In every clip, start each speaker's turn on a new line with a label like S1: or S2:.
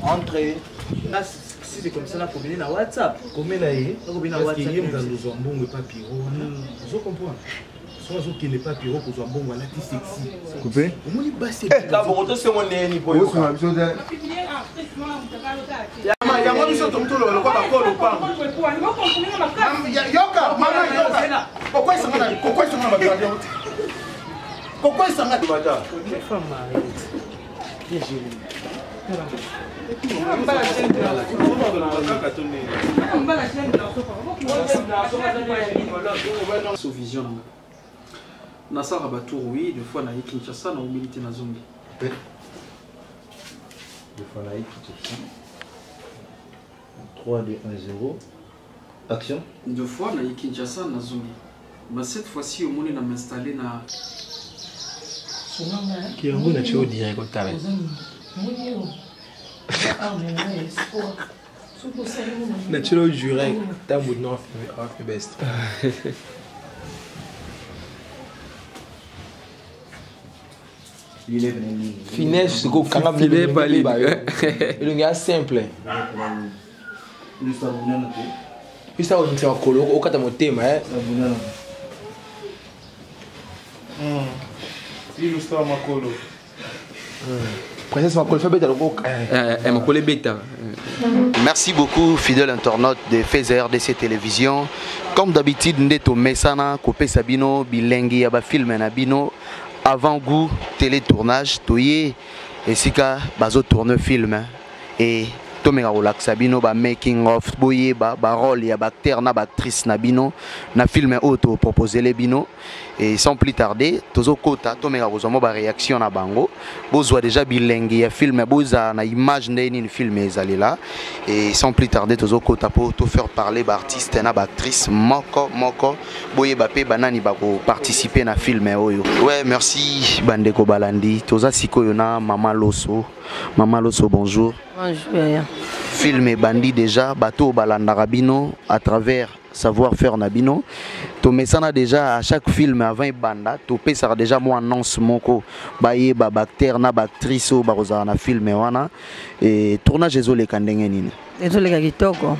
S1: Entrez. Si c'est comme ça, là, combiner dans WhatsApp. Combien là, combiner dans WhatsApp.
S2: Vous comprenez? Soit qui n'est pas pyro pour un bon voilà qui sexy.
S3: Coupé.
S2: On dit bah c'est.
S1: D'abord, on se monnaie ni pour.
S4: Vision. Nasa Rabatour, oui, deux fois Naïk Kinshasa, na humilité na Zombi.
S3: Deux fois Naïk Kinshasa. 3, 2, 1, 0. Action.
S4: Deux fois Naïk Kinshasa na Zombi. Mais cette fois-ci, au moins, on a m'installé na.
S2: Qui est un bon naturel direct au taré. Naturel direct. T'as mon nom fait best. Finesse, c'est quoi? Quand il est pas libre, il est simple. Il ça on tient en colo, au cas de mon thème, hein.
S3: Illustre ma colo.
S2: Princesse ma colo fait bête ma colo bêta.
S5: Merci beaucoup, fidèles internautes de Faiza RDC Télévision. Comme d'habitude, nous sommes Messana, Kopé Sabino, Bilengi, Aba Film Nabino. Avant goût, télétournage, toyé, et sika, bazo tourne film. Et Tomera Rolak Sabino, ba making of, boye, ba rôle, ya ba acteur, na ba actrice Nabino, na film auto proposé les bino. Et sans plus tarder, tozo kota, Tomera Rozomo, ba réaction na bango. Bozo déjà bilingue, ya film, boza na image d'une film ezalila. Et sans plus tarder, tozo kota pour tout faire parler ba artiste na ba actrice moko boye ba pe banani ba ko participer na film oyo. Ouais, merci Bandeko Balandi. Toza sikoyo na Mama Loso. Mama Loso, bonjour.
S6: Bonjour.
S5: Film bandi déjà bateau balandarabino à travers savoir-faire nabino. To mesana déjà à chaque film avant banda to pesa déjà moi annonce moko baye ba acteur na ba actrice o baroza na film wana et tournage ezole kandenge nini.
S6: Ezole ka kitoko.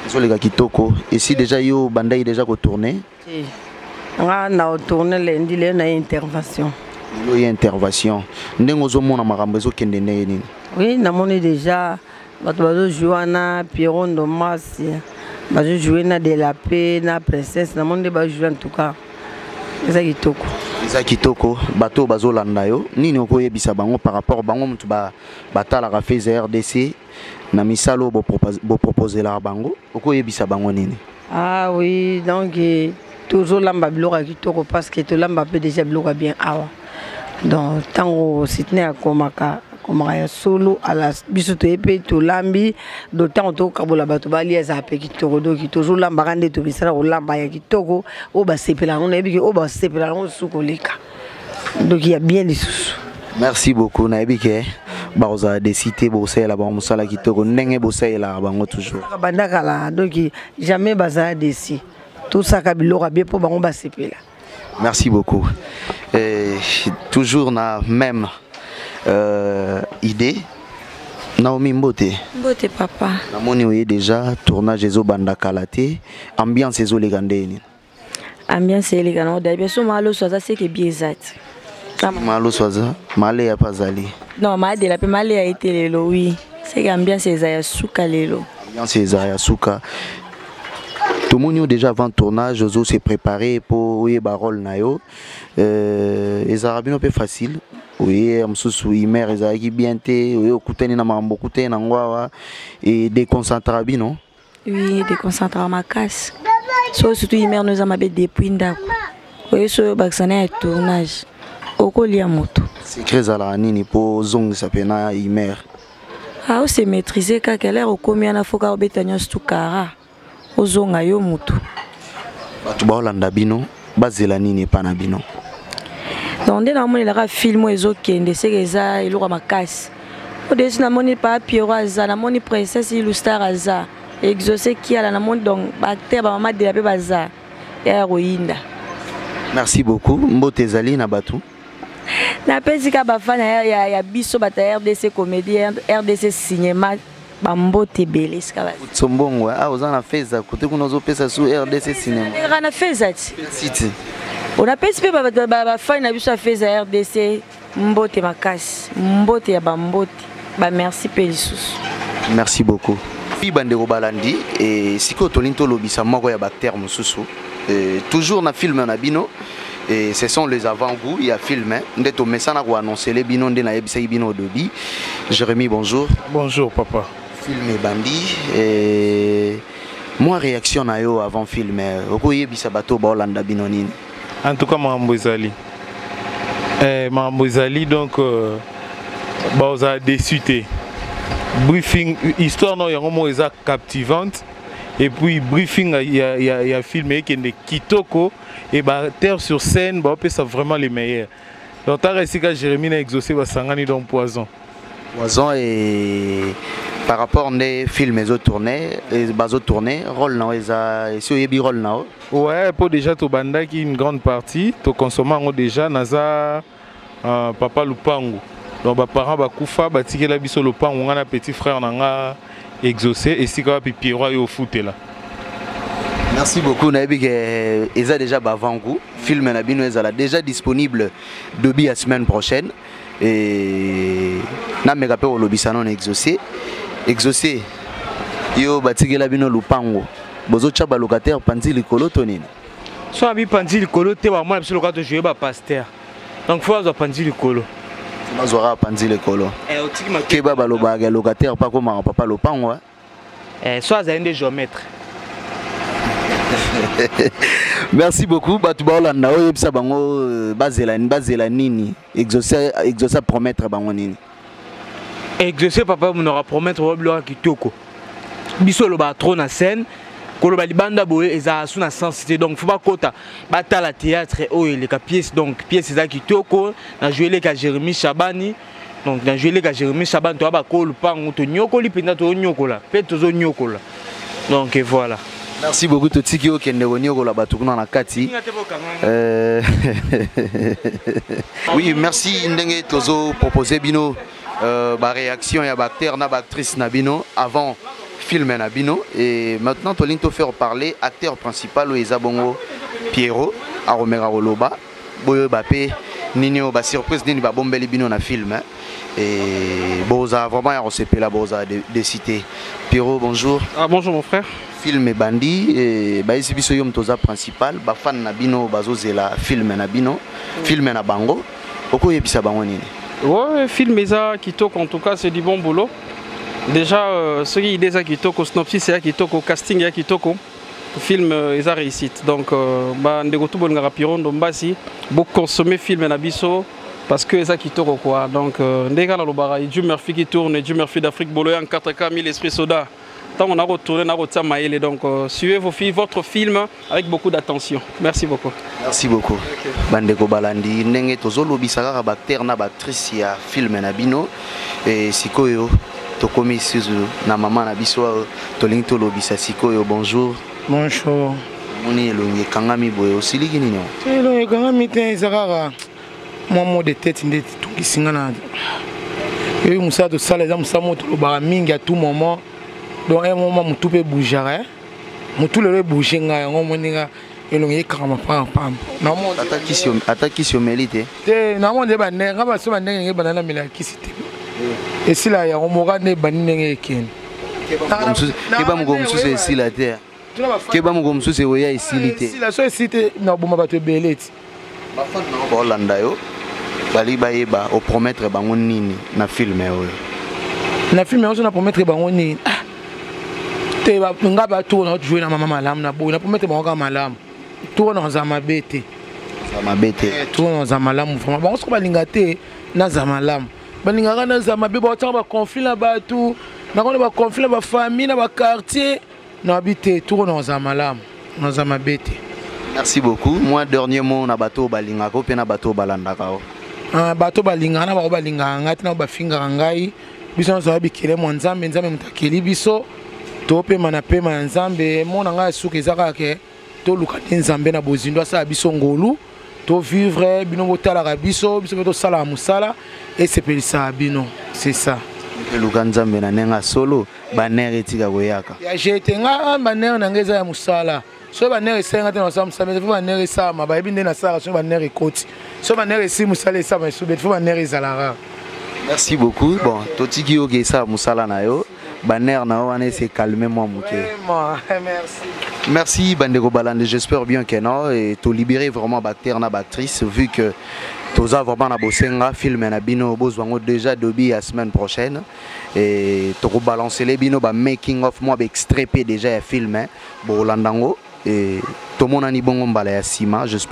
S5: Ezole ka kitoko et si déjà yo banda yi déjà ko tourner.
S6: Si. On tourner lundi le na intervention.
S5: Yo y intervention. Ndengo zo mona makambo ezo kende nini.
S6: Oui, namoni déjà bato jouana Pierron Domas. Je joue na de la paix, na princesse, na monde ba jouer en tout cas. Eza kitoko.
S5: Eza kitoko, bato bazolanda yo. Nini okoyebisa bango par rapport bango mutu ba batala ka Faiza RDC na misalo bo proposer la bango. Okoyebisa bango nini?
S6: Ah oui, donc toujours lamba bloka kitoko parce que to lamba peut déjà bloka bien awa. Donc tango sitne akomaka komaka solo à la bisoto epé to lambi d'autant to kabola bato bali eza pe kitoko donc toujours lamba kande to bisala ko lamba ya kitoko o ba sepela on ebi o ba sepela on sukoleka donc il y a bien des sous.
S5: Merci beaucoup naebi ke baoza de cité bosela ba musala kitoko ndenge bosela bango toujours
S6: bandaka la donc jamais baza desi tout ça kabilo bien pour bango ba sepela.
S5: Merci beaucoup. Toujours na même idée. Naomi Mbote.
S7: Mbote papa.
S5: Namoni oui déjà tournage ezo banda kalate, ambiance ezo legande ni.
S7: Ambiance elegana o dabia so malo so za c'est que biezat.
S5: Malo Swaza, Malé ya Pazali.
S6: Non, Malé la Malé a été lelo, oui. C'est ambiance Ezaya Souka lelo.
S5: Ambiance Ezaya Souka. Tout le monde déjà avant le tournage, Ozo s'est préparé pour y barol nayo. Les Arabes peu facile. Oui, amsusu imer ezaki bien té, oui okuteni na mambo kuteni na ngwawa et déconcentré non? Oui,
S6: déconcentré ma casse. So surtout imer nous amabe depuis ndako. Oui, so baksana tournage. Okolia moto.
S5: C'est très à la nini pour zong sapena imer.
S6: Ah, c'est maîtrisé ka kele okomia na foka obetanya stukara. Ozonga yo moto.
S5: Batu ba Holanda bino, bazela nini pa na bino.
S6: Donc dès que la film ezo kende c'est que ça il aura ma casse. Au dessus na moni pa Pierrot aza na moni princesse Illustar aza. Exaucé qui a la moni donc acteur ba maman de la pe baza. Ya roinda.
S5: Merci beaucoup. Mbote zali na batu.
S6: Na pesi ka ba fan ya biso bata RDC comédien RDC cinéma bambote belé ska ba.
S5: Tsombongo ah ozana feza kote kuno zo pesa su RDC cinéma.
S6: Ngana feza ti.
S5: City.
S6: On a participé à fin na biso fait RDC mbote makasi mbote ya bambote ba merci pelissus.
S5: Merci beaucoup. Puis bandeko balandi et siko tolinto lobisa moko ya bactère mususu toujours na film na bino et ce sont les avant-goûts il y a film ndeto mesana ko annoncer les bino ndena yebisa bino dobi. Jérémy bonjour.
S3: Bonjour papa.
S5: Film bandi et moi réaction na yo avant film okoyebisa bato ba Holanda bino nini.
S3: En tout cas, Mambouzali. Mambouzali, donc, vous avez déçu. Briefing, histoire non, il y a captivante. Et puis, briefing, il y a filmé qui est Kitoko. Et terre sur scène, c'est vraiment les meilleurs. Donc, tu as réussi que Jérémy a exaucé Sangani dans Poison.
S5: Poison et. Par rapport aux films et autres tournées, rôle non, rôle non.
S3: Ouais, pour déjà to banda qui une grande partie, to consommant déjà naza papa Lupango. Donc ba parents ba kufa ba tikela biso Lupango on a petit frère nanga exaucé et si ka Pierrot yo foot là.
S5: Merci beaucoup Nabi que ils a déjà avant goût. Film na bino ezala déjà disponible depuis la semaine prochaine et na mega pe olobisano na exaucé. Exaucé yo batikela bino Lupango bozo tcha ba locataire pandi likolo tonini
S1: so abi pandi likolo te ba moi biso locataire jouer ba pasteur donc faut avoir pandi likolo
S5: mazora pandi likolo
S1: otiki ma
S5: ke ba baloba ga locataire pas comme papa Lupango
S1: so azende géomètre.
S5: Merci beaucoup batu ba Holanda oyo bisa bango bazela nini exaucé promettre bango nini.
S1: Exaucé papa on aura promettre au bloc kitoko. Biso lo ba trop na scène, ko lo ba libanda boye eza sous na sensité donc faut pas kota bata la théâtre o les pièces donc pièces eza kitoko na jouer les ka Jérémy Chabani donc na jouer les ka Jérémy Chabani to ba ko lupango to nyoko li penda to nyokola pe to zo nyokola. Donc voilà.
S5: Merci beaucoup to tiki o kende nyokola batukuna na kati. Oui, merci ndenge tozo proposer bino ba réaction ya bacteur na actrice nabino avant film nabino et maintenant tolinto faire parler acteur principal Oeza Bongo Pierrot a Romera Roloba boyo bapé nini ba surprise nini ba bombeli bino na film et boza vraiment ya recépela boza de citer Pierrot bonjour.
S4: Ah bonjour mon frère.
S5: Film bandi et ba isibiso yom toza principal ba fan nabino bazozela film nabino film na bango oko yebisa bango nini.
S4: Ouais, film Eza Kitoko en tout cas c'est du bon boulot. Déjà ce qui est déjà Kitoko synopsis c'est Kitoko casting ya Kitoko. Film Eza réussite. Donc bah ndeko tout bon ngarapiron dombasi beaucoup consommer film na biso parce que Eza Kitoko quoi. Donc ndeka na lobara Dieu Murphy qui tourne Dieu Murphy d'Afrique Bolo en 4K 1000 esprits soda. Tant on a retourné na rotsa maele donc suivez votre film avec beaucoup d'attention. Merci beaucoup.
S5: Merci beaucoup. Okay. Bandeko balandi ndenge tozolobisa kaka bacteur na actrice ya film na bino et sikoyo tokomi sizu na mama na biso tolingi tolobisa sikoyo bonjour.
S7: Bonjour.
S5: Moni elongi kangami boye osiliki nini?
S7: Elongi kangami te ezakaka moi mot de tête ndeti tungisinga na. Et musa to sala za musa moto lobaka mingi à tout moment. Donc un moment mutu pe bougera. Mutu le bouger nga yango moninga elongi ekama pam
S5: ataki si omelite
S7: te namonde banere nga baso banere nge banana mela kisi te esila yango moka nde bani ndenge ekende
S5: keba moko mosusu esila te keba moko mosusu eweya esili te
S7: esila so esili te na oboma bato ebele ti
S5: baolanda yo bali bayeba opromettre bango nini na filme oyo
S7: na filme oyo na promettre bango nini te nga batour na jouer na mama malamu na boy na promettre bango ka malamu tour na za mabe te tour na za malamu vraiment bango so balinga te na za malamu balingaka na za mabe baotanga ba conflit na bato na kona ba conflit na ba famille na ba quartier na habité tour na za malamu na za mabe te.
S5: Merci beaucoup. Moi dernier mot na bato balingaka ou pe na bato balandaka o
S7: bato balingaka na bako balingaka ngai na bafingaka ngai biso na zo bikele mo nzambe mutakeli biso to pe mana pe ma nzambe mona ngai suka ezaka ke to luka nzambe na bozindo asa biso ngolu to vivre bino botala biso biso to sala musala et sepelisa bino c'est ça
S5: luka nzambe na nenga solo banere tika koyaka
S7: ya jete nga banere na ngeza ya musala so banere senga te na sa musala te banere sa ma ba binde na sala so banere koti so banere si musala sa ma subet fo banere zalara.
S5: Merci beaucoup. Bon totiki oge sa musala na yo banner na wana c'est calmer moi mouké.
S7: Merci.
S5: Merci Bandeko Balande, j'espère bien que non et to libérer vraiment bactère na actrice vu que tous vraiment na bosenga film na bino bozwango déjà dobi la semaine prochaine et to balancer les bino ba making of moi ba extrait déjà ya film bon landango et to mona ni bongo mbala ya sima j'espère